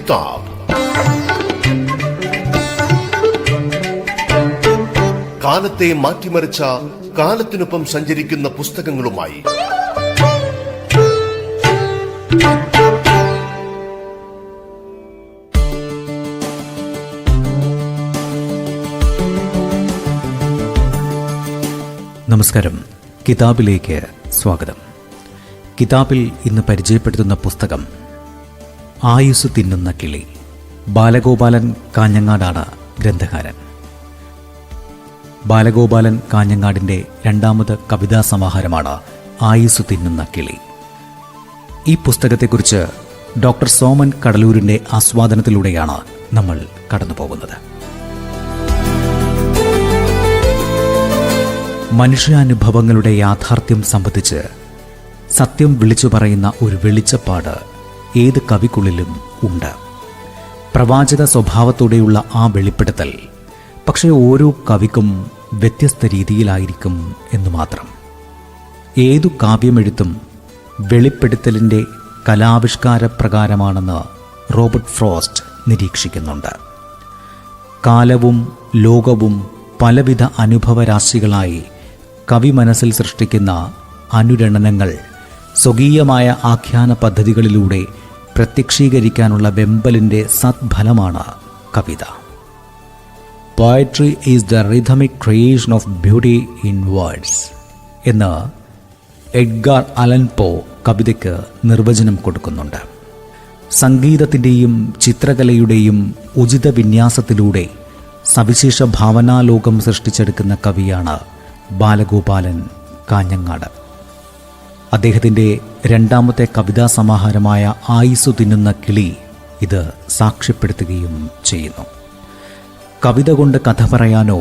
കിതാബ്. കാലത്തെ മാറ്റിമറിച്ച, കാലത്തിനൊപ്പം സഞ്ചരിക്കുന്ന പുസ്തകങ്ങളുമായി നമസ്കാരം. കിതാബിലേക്ക് സ്വാഗതം. കിതാബിൽ ഇന്ന് പരിചയപ്പെടുത്തുന്ന പുസ്തകം ആയുസ് തിന്നുന്ന കിളി. ബാലഗോപാലൻ കാഞ്ഞങ്ങാടാണ് ഗ്രന്ഥകാരൻ. ബാലഗോപാലൻ കാഞ്ഞങ്ങാടിൻ്റെ രണ്ടാമത് കവിതാ സമാഹാരമാണ് ആയുസ് തിന്നുന്ന കിളി. ഈ പുസ്തകത്തെക്കുറിച്ച് ഡോക്ടർ സോമൻ കടലൂരിൻ്റെ ആസ്വാദനത്തിലൂടെയാണ് നമ്മൾ കടന്നു പോകുന്നത്. മനുഷ്യാനുഭവങ്ങളുടെ യാഥാർത്ഥ്യം സംബന്ധിച്ച് സത്യം വിളിച്ചു പറയുന്ന ഒരു വെളിച്ചപ്പാട് ഏത് കവിക്കുള്ളിലും ഉണ്ട്. പ്രവാചക സ്വഭാവത്തോടെയുള്ള ആ വെളിപ്പെടുത്തൽ പക്ഷേ ഓരോ കവിക്കും വ്യത്യസ്ത രീതിയിലായിരിക്കും എന്ന് മാത്രം. ഏതു കാവ്യമെഴുത്തും വെളിപ്പെടുത്തലിൻ്റെ കലാവിഷ്കാര പ്രകാരമാണെന്ന് റോബർട്ട് ഫ്രോസ്റ്റ് നിരീക്ഷിക്കുന്നുണ്ട്. കാലവും ലോകവും പലവിധ അനുഭവരാശികളായി കവി മനസ്സിൽ സൃഷ്ടിക്കുന്ന അനുരണനങ്ങൾ സ്വകീയമായ ആഖ്യാന പദ്ധതികളിലൂടെ പ്രത്യക്ഷീകരിക്കാനുള്ള വെമ്പലിൻ്റെ സദ്ഫലമാണ് കവിത. Poetry is the rhythmic creation of beauty in words എന്ന് എഡ്ഗാർ അലൻ പോ കവിതയ്ക്ക് നിർവചനം കൊടുക്കുന്നുണ്ട്. സംഗീതത്തിൻ്റെയും ചിത്രകലയുടെയും ഉചിത വിന്യാസത്തിലൂടെ സവിശേഷ ഭാവനാലോകം സൃഷ്ടിച്ചെടുക്കുന്ന കവിയാണ് ബാലഗോപാലൻ കാഞ്ഞങ്ങാട്. അദ്ദേഹത്തിൻ്റെ രണ്ടാമത്തെ കവിതാ സമാഹാരമായ ആയുസ് തിന്നുന്ന കിളി ഇത് സാക്ഷ്യപ്പെടുത്തുകയും ചെയ്യുന്നു. കവിത കൊണ്ട് കഥ പറയാനോ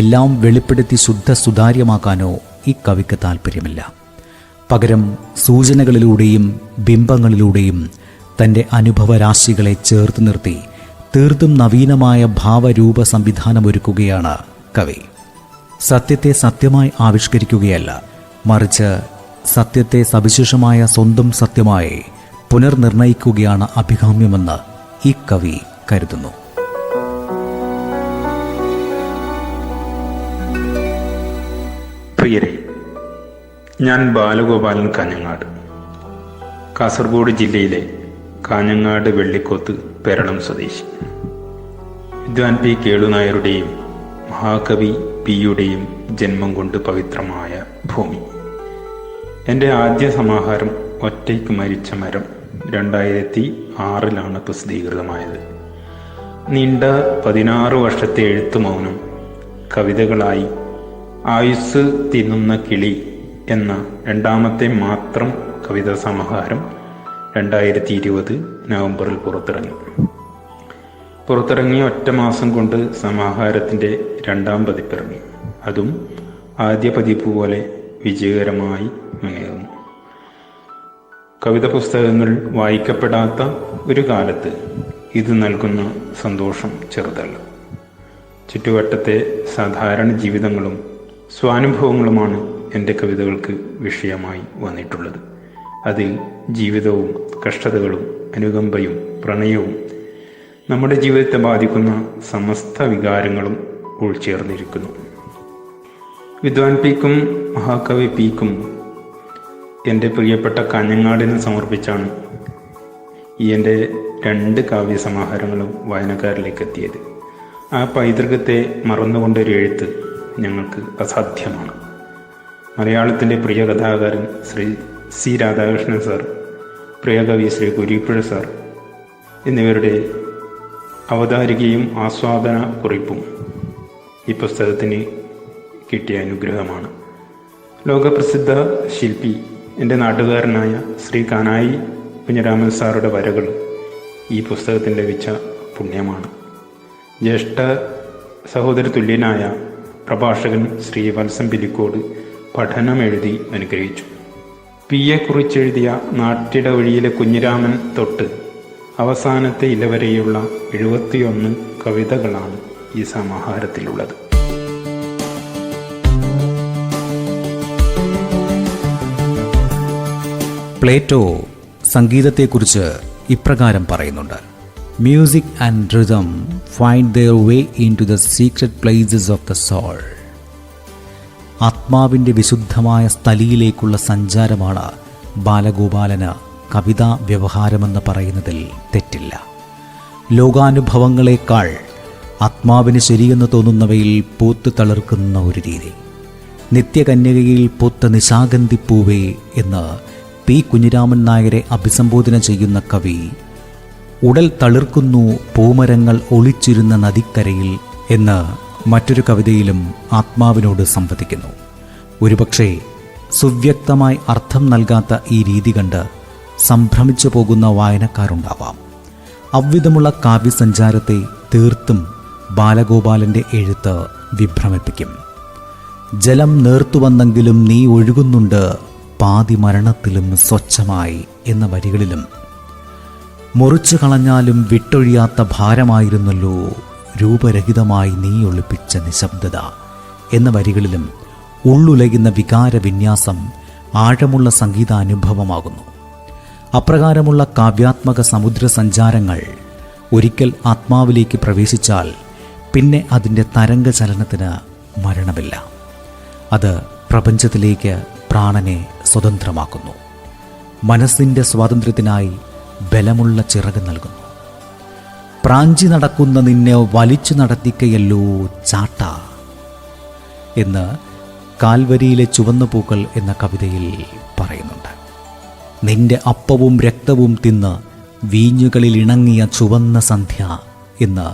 എല്ലാം വെളിപ്പെടുത്തി ശുദ്ധ സുതാര്യമാക്കാനോ ഈ കവിക്ക് താല്പര്യമില്ല. പകരം സൂചനകളിലൂടെയും ബിംബങ്ങളിലൂടെയും തൻ്റെ അനുഭവരാശികളെ ചേർത്ത് നിർത്തി തീർത്തും നവീനമായ ഭാവരൂപ സംവിധാനമൊരുക്കുകയാണ് കവി. സത്യത്തെ സത്യമായി ആവിഷ്കരിക്കുകയല്ല, മറിച്ച് സത്യത്തെ സവിശേഷമായ സ്വന്തം സത്യമായി പുനർനിർണയിക്കുകയാണ് അഭികാമ്യമെന്ന് ഈ കവി കരുതുന്നു. പ്രിയരെ, ഞാൻ ബാലഗോപാലൻ കാഞ്ഞങ്ങാട്, കാസർഗോഡ് ജില്ലയിലെ കാഞ്ഞങ്ങാട് വെള്ളിക്കോത്ത് പേരളം സ്വദേശി. വിദ്വാൻ പി കേളുനായരുടെയും മഹാകവി പിയുടെയും ജന്മം കൊണ്ട് പവിത്രമായ ഭൂമി. എൻ്റെ ആദ്യ സമാഹാരം ഒറ്റയ്ക്ക് മരിച്ച മരം 2006 പ്രസിദ്ധീകൃതമായത്. നീണ്ട 16 വർഷത്തെ എഴുത്തു മൗനം കവിതകളായി ആയുസ് തിന്നുന്ന കിളി എന്ന രണ്ടാമത്തെ മാത്രം കവിതാ സമാഹാരം 2020 നവംബറിൽ പുറത്തിറങ്ങി ഒറ്റ മാസം കൊണ്ട് സമാഹാരത്തിൻ്റെ രണ്ടാം പതിപ്പിറങ്ങി. അതും ആദ്യ പതിപ്പ് പോലെ വിജയകരമായി മുന്നേറുന്നു. കവിത പുസ്തകങ്ങൾ വായിക്കപ്പെടാത്ത ഒരു കാലത്ത് ഇത് നൽകുന്ന സന്തോഷം ചെറുതല്ല. ചുറ്റുവട്ടത്തെ സാധാരണ ജീവിതങ്ങളും സ്വാനുഭവങ്ങളുമാണ് എൻ്റെ കവിതകൾക്ക് വിഷയമായി വന്നിട്ടുള്ളത്. അതിൽ ജീവിതവും കഷ്ടതകളും അനുകമ്പയും പ്രണയവും നമ്മുടെ ജീവിതത്തെ ബാധിക്കുന്ന സമസ്ത വികാരങ്ങളും ഉൾച്ചേർന്നിരിക്കുന്നു. വിദ്വാൻ പിക്കും മഹാകവി പിക്കും എൻ്റെ പ്രിയപ്പെട്ട കാഞ്ഞങ്ങാടിന് സമർപ്പിച്ചാണ് ഈ എൻ്റെ 2 കാവ്യസമാഹാരങ്ങളും വായനക്കാരിലേക്ക് എത്തിയത്. ആ പൈതൃകത്തെ മറന്നുകൊണ്ടൊരു എഴുത്ത് ഞങ്ങൾക്ക് അസാധ്യമാണ്. മലയാളത്തിൻ്റെ പ്രിയ കഥാകാരൻ ശ്രീ സി രാധാകൃഷ്ണൻ സാർ, പ്രിയ കവി ശ്രീ കുരീപ്പുഴ സാർ എന്നിവരുടെ അവതാരികയും ആസ്വാദന കുറിപ്പും ഈ പുസ്തകത്തിന് കിട്ടിയ അനുഗ്രഹമാണ്. ലോകപ്രസിദ്ധ ശില്പി എൻ്റെ നാട്ടുകാരനായ ശ്രീ കാനായി കുഞ്ഞിരാമൻ സാറുടെ വരകൾ ഈ പുസ്തകത്തിന് ലഭിച്ച പുണ്യമാണ്. ജ്യേഷ്ഠ സഹോദര തുല്യനായ പ്രഭാഷകൻ ശ്രീ വത്സം പിലിക്കോട് പഠനം എഴുതി അനുഗ്രഹിച്ചു. പിയെ കുറിച്ചെഴുതിയ നാട്ടിട വഴിയിലെ കുഞ്ഞിരാമൻ തൊട്ട് അവസാനത്തെ ഇല വരെയുള്ള 71 കവിതകളാണ് ഈ സമാഹാരത്തിലുള്ളത്. പ്ലേറ്റോ സംഗീതത്തെക്കുറിച്ച് ഇപ്രകാരം പറയുന്നുണ്ട്: Music and rhythm find their way into the secret places of the soul. ആത്മാവിൻ്റെ വിശുദ്ധമായ സ്ഥലിയിലേക്കുള്ള സഞ്ചാരമാണ് ബാലഗോപാലന് കവിതാ വ്യവഹാരമെന്ന് പറയുന്നതിൽ തെറ്റില്ല. ലോകാനുഭവങ്ങളെക്കാൾ ആത്മാവിന് ശരിയെന്ന് തോന്നുന്നവയിൽ പൂത്ത് തളിർക്കുന്ന ഒരു രീതി. നിത്യകന്യകയിൽ പൂത്ത നിശാഗന്ധിപ്പൂവേ എന്ന് പി കുഞ്ഞിരാമൻ നായരെ അഭിസംബോധന ചെയ്യുന്ന കവി ഉടൽ തളിർക്കുന്നു പൂമരങ്ങൾ ഒളിച്ചിരുന്ന നദിക്കരയിൽ എന്ന് മറ്റൊരു കവിതയിലും ആത്മാവിനോട് സംവദിക്കുന്നു. ഒരുപക്ഷെ സുവ്യക്തമായി അർത്ഥം നൽകാത്ത ഈ രീതി കണ്ട് സംഭ്രമിച്ചു പോകുന്ന വായനക്കാരുണ്ടാവാം. അവ്വിധമുള്ള കാവ്യസഞ്ചാരത്തെ തീർത്തും ബാലഗോപാലൻ്റെ എഴുത്ത് വിഭ്രമിപ്പിക്കും. ജലം നേർത്തുവന്നെങ്കിലും നീ ഒഴുകുന്നുണ്ട് പാതി മരണത്തിലും സ്വച്ഛമായി എന്ന വരികളിലും മുറിച്ചു കളഞ്ഞാലും വിട്ടൊഴിയാത്ത ഭാരമായിരുന്നല്ലോ രൂപരഹിതമായി നീ ഒളിപ്പിച്ച നിശബ്ദത എന്ന വരികളിലും ഉള്ളുലയുന്ന വികാരവിന്യാസം ആഴമുള്ള സംഗീതാനുഭവമാകുന്നു. അപ്രകാരമുള്ള കാവ്യാത്മക സമുദ്ര സഞ്ചാരങ്ങൾ ഒരിക്കൽ ആത്മാവിലേക്ക് പ്രവേശിച്ചാൽ പിന്നെ അതിൻ്റെ തരംഗചലനത്തിന് മരണമില്ല. അത് പ്രപഞ്ചത്തിലേക്ക് പ്രാണനെ സ്വതന്ത്രമാക്കുന്നു. മനസ്സിൻ്റെ സ്വാതന്ത്ര്യത്തിനായി ബലമുള്ള ചിറക് നൽകുന്നു. പ്രാഞ്ചി നടക്കുന്ന നിന്നെ വലിച്ചു നടത്തിക്കയല്ലോ ചാട്ട എന്ന് കാൽവരിയിലെ ചുവന്ന പൂക്കൾ എന്ന കവിതയിൽ പറയുന്നുണ്ട്. നിന്റെ അപ്പവും രക്തവും തിന്ന് വീഞ്ഞുകളിൽ ഇണങ്ങിയ ചുവന്ന സന്ധ്യ എന്ന്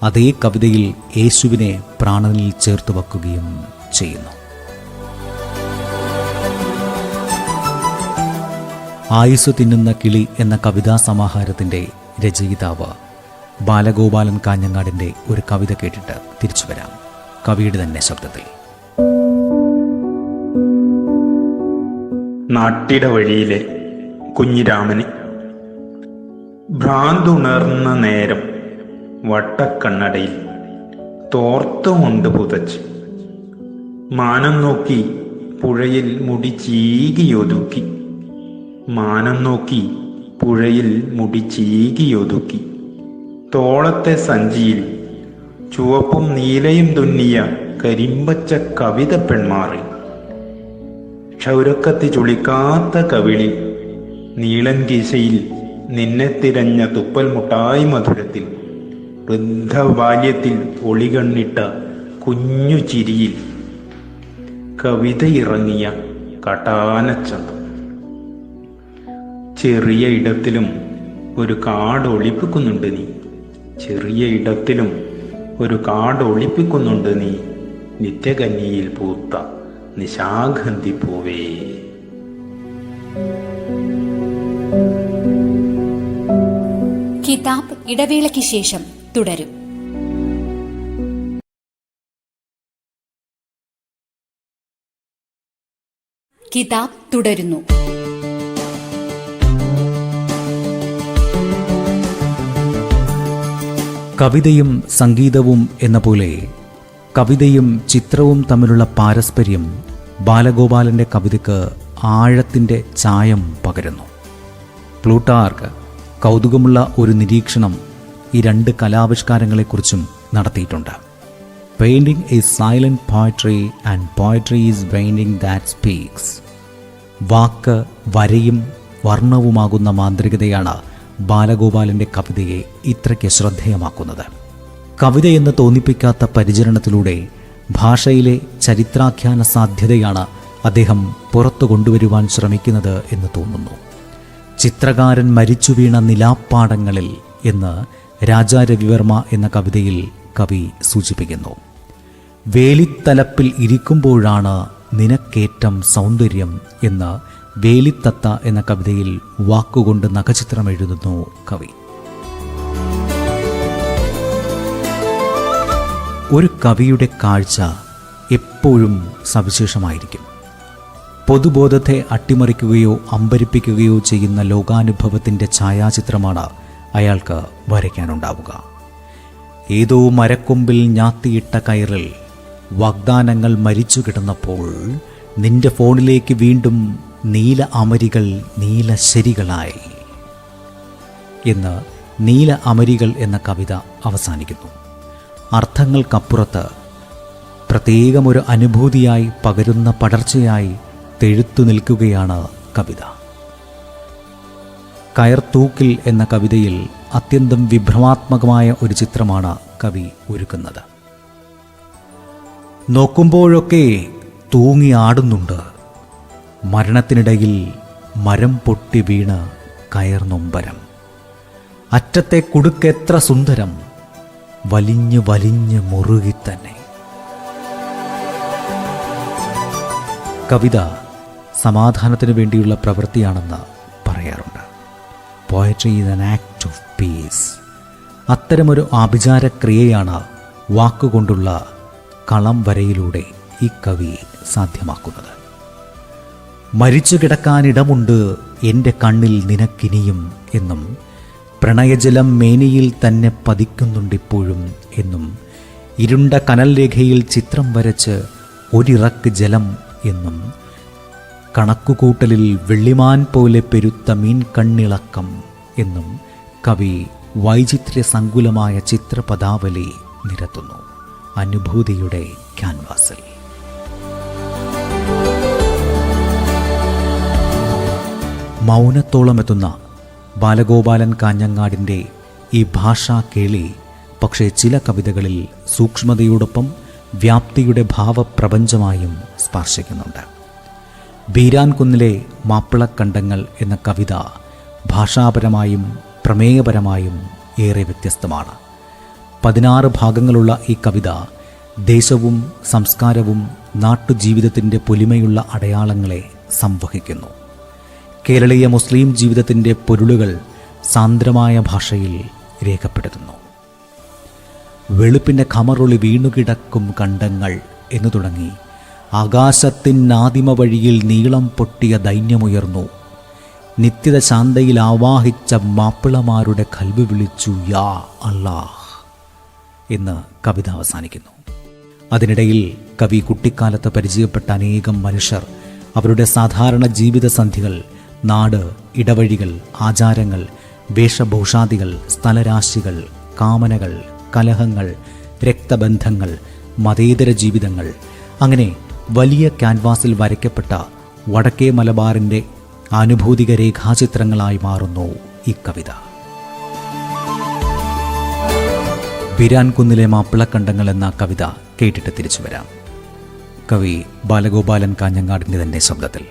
അതേ കവിതയിൽ യേശുവിനെ പ്രാണനിൽ ചേർത്ത് വെക്കുകയും ചെയ്യുന്നു. ആയുസ് തിന്നുന്ന കിളി എന്ന കവിതാ സമാഹാരത്തിൻ്റെ രചയിതാവ് ബാലഗോപാലൻ കാഞ്ഞങ്ങാടിൻ്റെ ഒരു കവിത കേട്ടിട്ട് തിരിച്ചു വരാം, കവിയുടെ തന്നെ ശബ്ദത്തിൽ. നാട്ടിട വഴിയിലെ കുഞ്ഞിരാമന് ഭ്രാന്തുണർന്ന നേരം വട്ടക്കണ്ണടയിൽ തോർത്തുകൊണ്ട് പുതച്ച് മാനം നോക്കി പുഴയിൽ മുടി ചീകിയൊതുക്കി, മാനം നോക്കി പുഴയിൽ മുടി ചീകിയൊതുക്കി, തോളത്തെ സഞ്ചിയിൽ ചുവപ്പും നീലയും തുന്നിയ കരിമ്പച്ച കവിത പെൺമാറി, ക്ഷൗരക്കത്തി ചുളിക്കാത്ത കവിളിൽ നീളൻ കീശയിൽ നിന്നെ തിരഞ്ഞ തുപ്പൽ മുട്ടായി മധുരത്തിൽ, വൃദ്ധബാല്യത്തിൽ ഒളികണ്ണിട്ട കുഞ്ഞു ചിരിയിൽ കവിത ഇറങ്ങിയ കടാനച്ചന്തം. ചെറിയ ഇടത്തിലും ഒരു കാട് ഒളിപ്പിക്കുന്നുണ്ട് നീ, ചെറിയ ഇടത്തിലും ഒരു കാട് ഒളിപ്പിക്കുന്നുണ്ട് നീ, നിത്യകന്യയിൽ പൂത്ത നിശാഗന്ധി പൂവേ. കിതാബ് ഇടവേളയ്ക്ക് ശേഷം തുടരും. കിതാബ് തുടരുന്നു. കവിതയും സംഗീതവും എന്ന പോലെ കവിതയും ചിത്രവും തമ്മിലുള്ള പാരസ്പര്യം ബാലഗോപാലൻ്റെ കവിതയ്ക്ക് ആഴത്തിൻ്റെ ചായം പകരുന്നു. പ്ലൂട്ടാർക്ക് കൗതുകമുള്ള ഒരു നിരീക്ഷണം ഈ രണ്ട് കലാവിഷ്കാരങ്ങളെക്കുറിച്ചും നടത്തിയിട്ടുണ്ട്. Painting is silent poetry and poetry is painting that speaks. വാക്ക് വരയും വർണ്ണവുമാകുന്ന മാന്ത്രികതയാണ് ബാലഗോപാലൻ്റെ കവിതയെ ഇത്രയ്ക്ക് ശ്രദ്ധേയമാക്കുന്നത്. കവിതയെന്ന് തോന്നിപ്പിക്കാത്ത പരിചരണത്തിലൂടെ ഭാഷയിലെ ചരിത്രാഖ്യാന സാധ്യതയാണ് അദ്ദേഹം പുറത്തു കൊണ്ടുവരുവാൻ ശ്രമിക്കുന്നത് എന്ന് തോന്നുന്നു. ചിത്രകാരൻ മരിച്ചു വീണ നിലാപ്പാടങ്ങളിൽ എന്ന് രാജാ രവിവർമ്മ എന്ന കവിതയിൽ കവി സൂചിപ്പിക്കുന്നു. വേലിത്തലപ്പിൽ ഇരിക്കുമ്പോഴാണ് നിനക്കേറ്റം സൗന്ദര്യം എന്ന് വേലിത്തത്ത എന്ന കവിതയിൽ വാക്കുകൊണ്ട് നഖചിത്രം എഴുതുന്നു കവി. ഒരു കവിയുടെ കാഴ്ച എപ്പോഴും സവിശേഷമായിരിക്കും. പൊതുബോധത്തെ അട്ടിമറിക്കുകയോ അമ്പരിപ്പിക്കുകയോ ചെയ്യുന്ന ലോകാനുഭവത്തിൻ്റെ ഛായാചിത്രമാണ് അയാൾക്ക് വരയ്ക്കാനുണ്ടാവുക. ഏതോ മരക്കൊമ്പിൽ ഞാത്തിയിട്ട കയറിൽ വാഗ്ദാനങ്ങൾ മരിച്ചു കിടന്നപ്പോൾ നിന്റെ ഫോണിലേക്ക് വീണ്ടും നീല അമരികൾ നീല ശരികളായി എന്ന് നീല അമരികൾ എന്ന കവിത അവസാനിക്കുന്നു. അർത്ഥങ്ങൾക്കപ്പുറത്ത് പ്രത്യേകമൊരു അനുഭൂതിയായി പകരുന്ന പടർച്ചയായി തെഴുത്തു നിൽക്കുകയാണ് കവിത. കയർത്തൂക്കിൽ എന്ന കവിതയിൽ അത്യന്തം വിഭ്രമാത്മകമായ ഒരു ചിത്രമാണ് കവി ഒരുക്കുന്നത്. നോക്കുമ്പോഴൊക്കെ തൂങ്ങി ആടുന്നുണ്ട്, മരണത്തിനിടയിൽ മരം പൊട്ടി വീണ് കയർന്നൊമ്പരം. അറ്റത്തെ കുടുക്കെത്ര സുന്ദരം, വലിഞ്ഞ് വലിഞ്ഞ് മുറുകിത്തന്നെ. കവിത സമാധാനത്തിനു വേണ്ടിയുള്ള പ്രവൃത്തിയാണെന്ന് പറയാറുണ്ട്. Poetry is an act of peace. അത്തരമൊരു ആഭിചാരക്രിയയാണ് വാക്കുകൊണ്ടുള്ള കളം വരയിലൂടെ ഈ കവി സാധ്യമാക്കുന്നത്. മരിച്ചു കിടക്കാനിടമുണ്ട് എൻ്റെ കണ്ണിൽ നിനക്കിനിയും എന്നും, പ്രണയജലം മേനിയിൽ തന്നെ പതിക്കുന്നുണ്ടിപ്പോഴും എന്നും, ഇരുണ്ട കനൽ രേഖയിൽ ചിത്രം വരച്ച് ഒരിറക്ക് ജലം എന്നും, കണക്കുകൂട്ടലിൽ വെള്ളിമാൻ പോലെ പെരുത്ത മീൻ കണ്ണിളക്കം എന്നും കവി വൈചിത്ര്യ സങ്കുലമായ ചിത്രപദാവലി നിരത്തുന്നു അനുഭൂതിയുടെ ക്യാൻവാസിൽ. മൗനത്തോളം എത്തുന്ന ബാലഗോപാലൻ കാഞ്ഞങ്ങാടിൻ്റെ ഈ ഭാഷാ കേളി പക്ഷേ ചില കവിതകളിൽ സൂക്ഷ്മതയോടൊപ്പം വ്യാപ്തിയുടെ ഭാവപ്രപഞ്ചമായും സ്പർശിക്കുന്നുണ്ട്. ബീരാൻകുന്നിലെ മാപ്പിളക്കണ്ടങ്ങൾ എന്ന കവിത ഭാഷാപരമായും പ്രമേയപരമായും ഏറെ വ്യത്യസ്തമാണ്. 16 ഭാഗങ്ങളുള്ള ഈ കവിത ദേശവും സംസ്കാരവും നാട്ടുജീവിതത്തിൻ്റെ പൊലിമയുള്ള അടയാളങ്ങളെ സംവഹിക്കുന്നു. കേരളീയ മുസ്ലിം ജീവിതത്തിൻ്റെ പൊരുളുകൾ സാന്ദ്രമായ ഭാഷയിൽ രേഖപ്പെടുത്തുന്നു. വെളുപ്പിൻ്റെ ഖമറൊളി വീണുകിടക്കും കണ്ടങ്ങൾ എന്നു തുടങ്ങി ആകാശത്തിനാദിമ വഴിയിൽ നീളം പൊട്ടിയ ദൈന്യമുയർന്നു, നിത്യത ശാന്തയിൽ ആവാഹിച്ച മാപ്പിളമാരുടെ കൽബ് വിളിച്ചു യാ അല്ലാഹ് എന്ന് കവിത അവസാനിക്കുന്നു. അതിനിടയിൽ കവി കുട്ടിക്കാലത്ത് പരിചയപ്പെട്ട അനേകം മനുഷ്യർ, അവരുടെ സാധാരണ ജീവിതസന്ധികൾ, നാട്, ഇടവഴികൾ, ആചാരങ്ങൾ, വേഷഭൂഷാദികൾ, സ്ഥലരാശികൾ, കാമനകൾ, കലഹങ്ങൾ, രക്തബന്ധങ്ങൾ, മതേതര ജീവിതങ്ങൾ, അങ്ങനെ വലിയ ക്യാൻവാസിൽ വരയ്ക്കപ്പെട്ട വടക്കേ മലബാറിൻ്റെ ആനുഭൂതിക രേഖാചിത്രങ്ങളായി മാറുന്നു ഈ കവിത. ബീരാൻകുന്നിലെ മാപ്പിളക്കണ്ടങ്ങൾ എന്ന കവിത കേട്ടിട്ട് തിരിച്ചു വരാം. കവി ബാലഗോപാലൻ കാഞ്ഞങ്ങാടിൻ്റെ തന്നെ ശബ്ദത്തിൽ.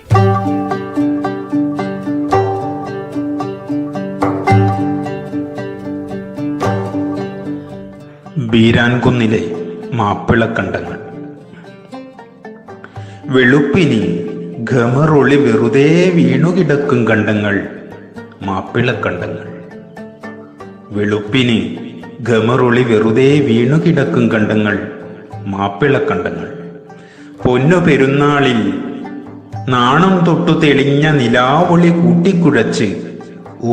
ബീരാൻകുന്നിലെ മാപ്പിളക്കണ്ടങ്ങൾ. വെളുപ്പിനി ഘമറൊളി വെറുതെ വീണുകിടക്കും കണ്ടങ്ങൾ മാപ്പിളക്കണ്ടങ്ങൾ. വെളുപ്പിന് ഘമറൊളി വെറുതെ വീണുകിടക്കും കണ്ടങ്ങൾ മാപ്പിളക്കണ്ടങ്ങൾ. പൊന്നു പെരുന്നാളിൽ നാണം തൊട്ടു തെളിഞ്ഞ നിലാവൊളി കൂട്ടിക്കുഴച്ച്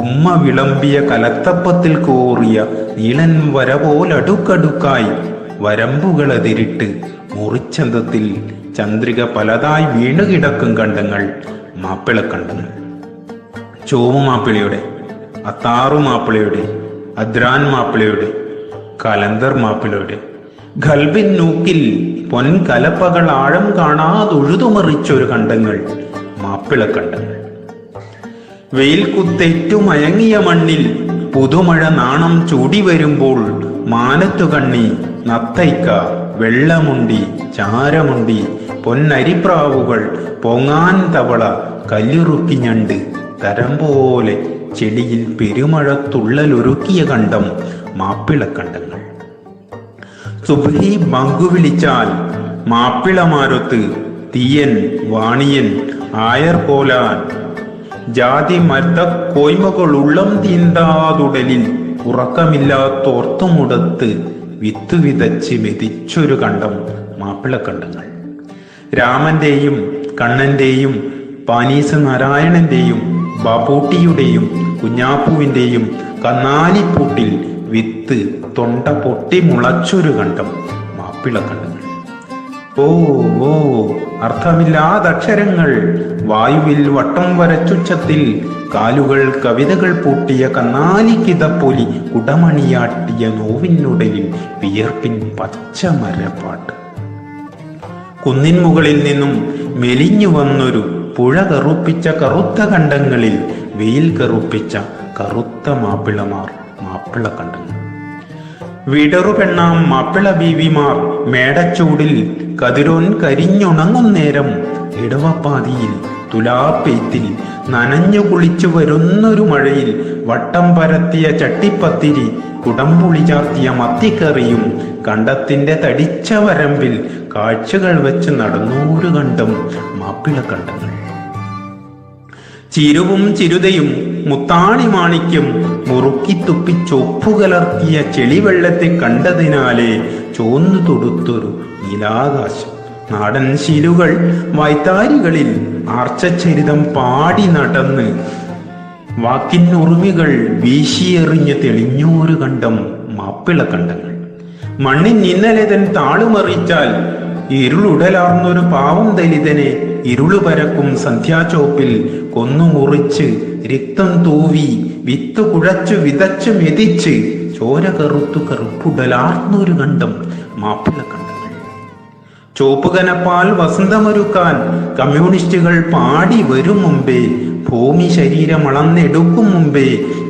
ഉമ്മ വിളമ്പിയ കലത്തപ്പത്തിൽ കോറിയ നീളൻ വര പോലടുക്കടുക്കായി വരമ്പുകളതിരിട്ട് മുറിച്ചന്തത്തിൽ ചന്ദ്രിക പലതായി വീണുകിടക്കും കണ്ടങ്ങൾ മാപ്പിളക്കണ്ടങ്ങൾ. ചോമു മാപ്പിളയുടെ, അത്താറു മാപ്പിളയുടെ, അദ്രാൻ മാപ്പിളയുടെ, കലന്തർ മാപ്പിളയുടെ ഖൽബിൻ നൂക്കിൽ പൊൻകലപ്പകൾ ആഴം കാണാതൊഴുതുമറിച്ചൊരു കണ്ടങ്ങൾ മാപ്പിളക്കണ്ടങ്ങൾ. വെയിൽ കുത്തേറ്റു മയങ്ങിയ മണ്ണിൽ പുതുമഴ നാണം ചൂടി വരുമ്പോൾ മാനത്തു കണ്ണി നത്തൈക്ക വെള്ളമുണ്ടി ചാരമുണ്ടി പൊന്നരിപ്രാവുകൾ പൊങ്ങാൻ തവള കല്ലുറുക്കി ഞണ്ട് തരം പോലെ ചെടിയിൽ പെരുമഴത്തുള്ളലൊരുക്കിയ കണ്ടം മാപ്പിളക്കണ്ടങ്ങൾ. സുബ്ഹി ബങ്കു വിളിച്ചാൽ മാപ്പിളമാരൊത്ത് തീയൻ വാണിയൻ ആയർ പോലാൻ ജാതി മർദ്ദ കോയ്മകൾ ഉള്ളം തീന്താതുടലിൽ ഉറക്കമില്ലാത്തോർത്തുമുടത്ത് വിത്ത് വിതച്ച് മെതിച്ചൊരു കണ്ടം മാപ്പിളക്കണ്ടങ്ങൾ. രാമന്റെയും കണ്ണന്റെയും പാനീസ് നാരായണന്റെയും ബാപ്പൂട്ടിയുടെയും കുഞ്ഞാപ്പുവിന്റെയും കന്നാലിപ്പൂട്ടിൽ വിത്ത് തൊണ്ട പൊട്ടി മുളച്ചൊരു കണ്ടം മാപ്പിളക്കണ്ടങ്ങൾ. ഓ ഓ അർത്ഥമില്ലാതക്ഷരങ്ങൾ വായുവിൽ വട്ടം വരച്ചുച്ചത്തിൽ കാലുകൾ കവിതകൾ പൂട്ടിയ കന്നാലിക്കിതപ്പൊലി കുടമണിയാട്ടിയ നോവിനുടലിൽ വിയർപ്പിൻ പച്ചമരപ്പാട്ട്. കുന്നിൻ മുകളിൽ നിന്നും മെലിഞ്ഞു വന്നൊരു പുഴ കറുപ്പിച്ച കറുത്ത കണ്ടങ്ങളിൽ വെയിൽ കറുപ്പിച്ച കറുത്ത മാപ്പിളമാർ മാപ്പിളക്കണ്ടങ്ങൾ. വിടറുപെണ്ണാം മാപ്പിള ബീവിമാർ മേടച്ചൂടിൽ കതിരോൻ കരിഞ്ഞുണങ്ങുന്നേരം ഇടവപ്പാതിയിൽ തുലാപ്പെയ്ത്തിൽ നനഞ്ഞു കുളിച്ചു വരുന്നൊരു മഴയിൽ വട്ടം പരത്തിയ ചട്ടിപ്പത്തിരി കുടംപുളി ചാർത്തിയ മത്തിക്കറിയും കണ്ടത്തിന്റെ തടിച്ച വരമ്പിൽ കാഴ്ചകൾ വെച്ച് നടന്നൂരു കണ്ടം മാപ്പിളക്കണ്ടങ്ങൾ. ചിരുവും ചിരുതയും മുത്താണി മാണിക്യം മുറുക്കിത്തുപ്പി ചൊപ്പുകലർത്തിയ ചെളിവെള്ളത്തെ കണ്ടതിനാലെ ചോന്നു തൊടുത്തൊരു നീലാകാശം. നാടൻ ശിലുകൾ വൈത്താരികളിൽ ആർച്ചചരിതം പാടി നടന്ന് വാക്കിനുറുമികൾ വീശിയെറിഞ്ഞ് തെളിഞ്ഞോരു കണ്ടം മാപ്പിളക്കണ്ടങ്ങൾ. മണ്ണിൻ ഇന്നലെതൻ താളുമറിച്ചാൽ ഇരുളുടലാർന്നൊരു പാവം ദലിതനെ ഇരുളു പരക്കും സന്ധ്യാചോപ്പിൽ കൊന്നുമുറിച്ച് രക്തം തൂവി വിത്തു കുഴച്ചു വിതച്ചു മെതിച്ച് ചോര കറുത്തു കറുപ്പുടലാർന്നൊരു കണ്ടം മാപ്പിളക്കണ്ടങ്ങൾ. ചോപ്പുകനപ്പാൽ വസന്തമൊരുക്കാൻ കമ്മ്യൂണിസ്റ്റുകൾ പാടി വരും മുമ്പേ, ഭൂമി ശരീരമളന്നെടുക്കും മുമ്പേ,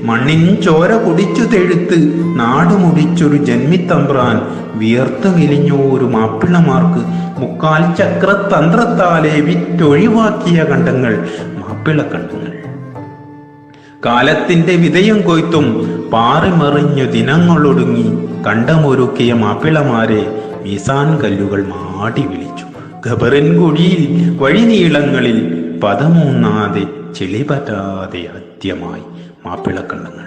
മണ്ണിൻ ചോര കുടിച്ചു തെഴുത്ത് നാടുമുടിച്ചൊരു ജന്മിത്തമ്പ്രാൻ വിയർത്തു മെലിഞ്ഞോരു മാപ്പിളമാർക്ക് മുക്കാൽ ചക്രതന്ത്രത്താലെ വിറ്റൊഴിവാക്കിയ കണ്ടങ്ങൾ മാപ്പിളക്കണ്ടങ്ങൾ. കാലത്തിന്റെ വിതയം കൊയ്ത്തും പാറിമറിഞ്ഞു ദിനങ്ങളൊടുങ്ങി കണ്ടമൊരുക്കിയ മാപ്പിളമാരെ മീസാൻ കല്ലുകൾ മാടി വിളിച്ചു. ഖബറിൻ കുഴിയിൽ വഴിനീളങ്ങളിൽ പദമൂന്നാതെ ചെളിപറ്റാതെ ആദ്യമായി മാപ്പിളക്കണ്ടങ്ങൾ.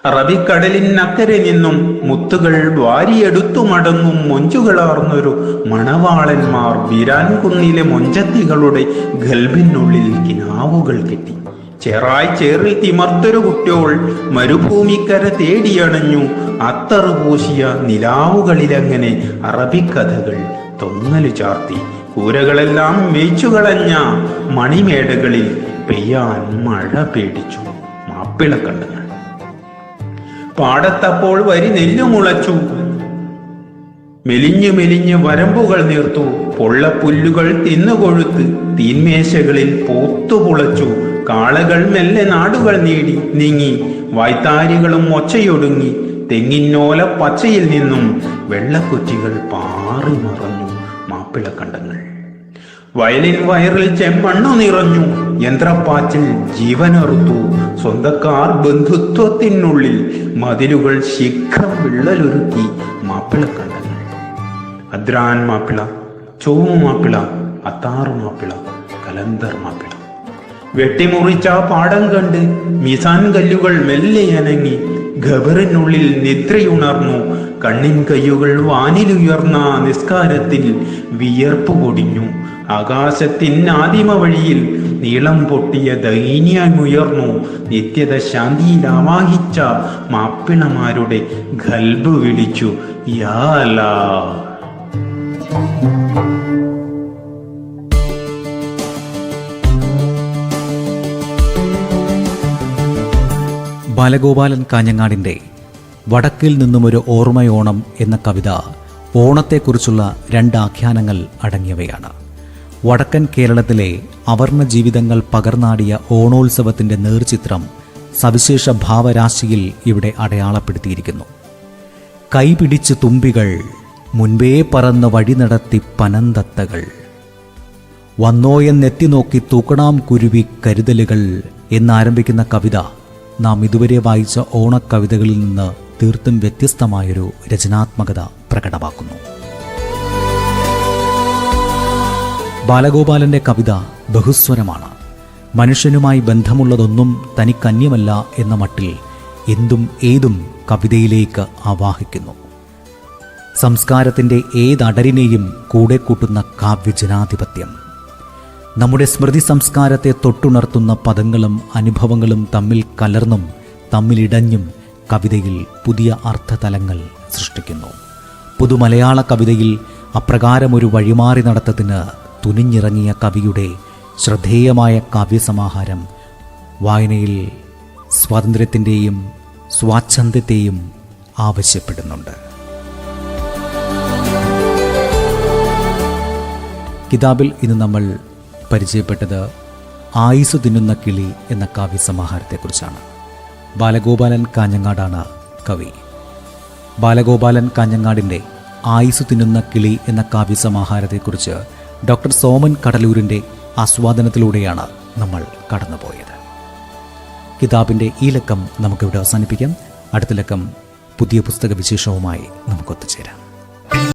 അറബിക്കടലിനക്കരെ നിന്നും മുത്തുകൾ വാരിയെടുത്തു മടങ്ങും മൊഞ്ചുകളാർന്നൊരു മണവാളന്മാർ വീരാൻ കുന്നിലെ മൊഞ്ചത്തികളുടെ ഗൽബിനുള്ളിൽ കിനാവുകൾ കെട്ടി. ചേറായി ചേറിൽ തിമർത്തൊരു കുട്ടിയോൾ മരുഭൂമിക്കര തേടിയണഞ്ഞു. അത്തറു പൂശിയ നിലാവുകളിലങ്ങനെ അറബിക്കഥകൾ തൊങ്ങലു ചാർത്തി. കൂരകളെല്ലാം മേച്ചുകളഞ്ഞ മണിമേടകളിൽ പെയ്യാൻ മഴ പേടിച്ചു മാപ്പിളക്കണ്ടങ്ങൾ. പാടത്തപ്പോൾ വരി നെല്ലു മുളച്ചു, മെലിഞ്ഞു മെലിഞ്ഞ് വരമ്പുകൾ നീർത്തു. പൊള്ളപ്പുല്ലുകൾ തിന്നുകൊഴുത്ത് തീന്മേശകളിൽ പോത്തുപുളച്ചു. കാളകൾ മെല്ലെ നാടുകൾ നേടി നീങ്ങി, വായ്ത്താരികളും ഒച്ചയൊടുങ്ങി. തെങ്ങിന്നോല പച്ചയിൽ നിന്നും വെള്ളക്കുറ്റികൾ പാറി മറഞ്ഞു മാപ്പിളക്കണ്ടങ്ങൾ. വയലിൻ വയറിൽ ചെമ്മണ്ണു നിറഞ്ഞു, യന്ത്രപ്പാച്ചിൽ ജീവനറുത്തു. സ്വന്തക്കാർ ബന്ധുത്വത്തിനുള്ളിൽ മതിലുകൾ ശീഘ്രം വിള്ളലൊരുക്കി മാപ്പിളക്കണ്ടങ്ങൾ. അദ്രാൻ മാപ്പിള, ചൊവ്വു മാപ്പിള, അത്താറു മാപ്പിള, കലന്തർ മാപ്പിള. വെട്ടിമുറിച്ച പാടം കണ്ട് മിസാൻ കല്ലുകൾ മെല്ലെ അനങ്ങി. ഖബറിനുള്ളിൽ നിദ്രയുണർന്നു. കണ്ണിൻ കയ്യുകൾ വാനിലുയർന്ന നിസ്കാരത്തിൽ വിയർപ്പ് പൊടിഞ്ഞു. ആകാശത്തിൻ ആദിമ വഴിയിൽ നീളം പൊട്ടിയ ദൈന്യമുയർന്നു. നിത്യത ശാന്തിയിൽ ആവാഹിച്ച മാപ്പിളമാരുടെ ഖൽബ് വിളിച്ചു യാ അല്ലാ. ബാലഗോപാലൻ കാഞ്ഞങ്ങാടിൻ്റെ വടക്കിൽ നിന്നുമൊരു ഓർമ്മയോണം എന്ന കവിത ഓണത്തെക്കുറിച്ചുള്ള രണ്ട് ആഖ്യാനങ്ങൾ അടങ്ങിയവയാണ്. വടക്കൻ കേരളത്തിലെ അവർണ ജീവിതങ്ങൾ പകർന്നാടിയ ഓണോത്സവത്തിൻ്റെ നേർചിത്രം സവിശേഷ ഭാവരാശിയിൽ ഇവിടെ അടയാളപ്പെടുത്തിയിരിക്കുന്നു. കൈപിടിച്ച് തുമ്പികൾ മുൻപേ പറന്ന് വഴി നടത്തി പനന്തത്തകൾ, വന്നോയെന്നെത്തി നോക്കി തൂക്കണാം കുരുവി കരുതലുകൾ എന്നാരംഭിക്കുന്ന കവിത നാം ഇതുവരെ വായിച്ച ഓണക്കവിതകളിൽ നിന്ന് തീർത്തും വ്യത്യസ്തമായൊരു രചനാത്മകത പ്രകടമാക്കുന്നു. ബാലഗോപാലൻ്റെ കവിത ബഹുസ്വരമാണ്. മനുഷ്യനുമായി ബന്ധമുള്ളതൊന്നും തനിക്കന്യമല്ല എന്ന മട്ടിൽ എന്തും ഏതും കവിതയിലേക്ക് ആവാഹിക്കുന്നു. സംസ്കാരത്തിൻ്റെ ഏതടരിനെയും കൂടെ കൂട്ടുന്ന കാവ്യജനാധിപത്യം. നമ്മുടെ സ്മൃതി സംസ്കാരത്തെ തൊട്ടുണർത്തുന്ന പദങ്ങളും അനുഭവങ്ങളും തമ്മിൽ കലർന്നും തമ്മിലിടഞ്ഞും കവിതയിൽ പുതിയ അർത്ഥതലങ്ങൾ സൃഷ്ടിക്കുന്നു. പുതുമലയാള കവിതയിൽ അപ്രകാരമൊരു വഴിമാറി നടത്തത്തിന് തുനിഞ്ഞിറങ്ങിയ കവിയുടെ ശ്രദ്ധേയമായ കാവ്യസമാഹാരം വായനയിൽ സ്വാതന്ത്ര്യത്തിൻ്റെയും സ്വാച്ഛന്ദ്യത്തെയും ആവശ്യപ്പെടുന്നുണ്ട്. കിതാബിൽ ഇന്ന് നമ്മൾ പരിചയപ്പെട്ടത് ആയുസ് തിന്നുന്ന കിളി എന്ന കാവ്യസമാഹാരത്തെക്കുറിച്ചാണ്. ബാലഗോപാലൻ കാഞ്ഞങ്ങാടാണ് കവി. ബാലഗോപാലൻ കാഞ്ഞങ്ങാടിൻ്റെ ആയുസ് തിന്നുന്ന കിളി എന്ന കാവ്യസമാഹാരത്തെക്കുറിച്ച് ഡോക്ടർ സോമൻ കടലൂരിൻ്റെ ആസ്വാദനത്തിലൂടെയാണ് നമ്മൾ കടന്നുപോയത്. കിതാബിൻ്റെ ഈ ലക്കം നമുക്കിവിടെ അവസാനിപ്പിക്കാം. അടുത്ത ലക്കം പുതിയ പുസ്തക വിശേഷവുമായി നമുക്കൊത്തുചേരാം.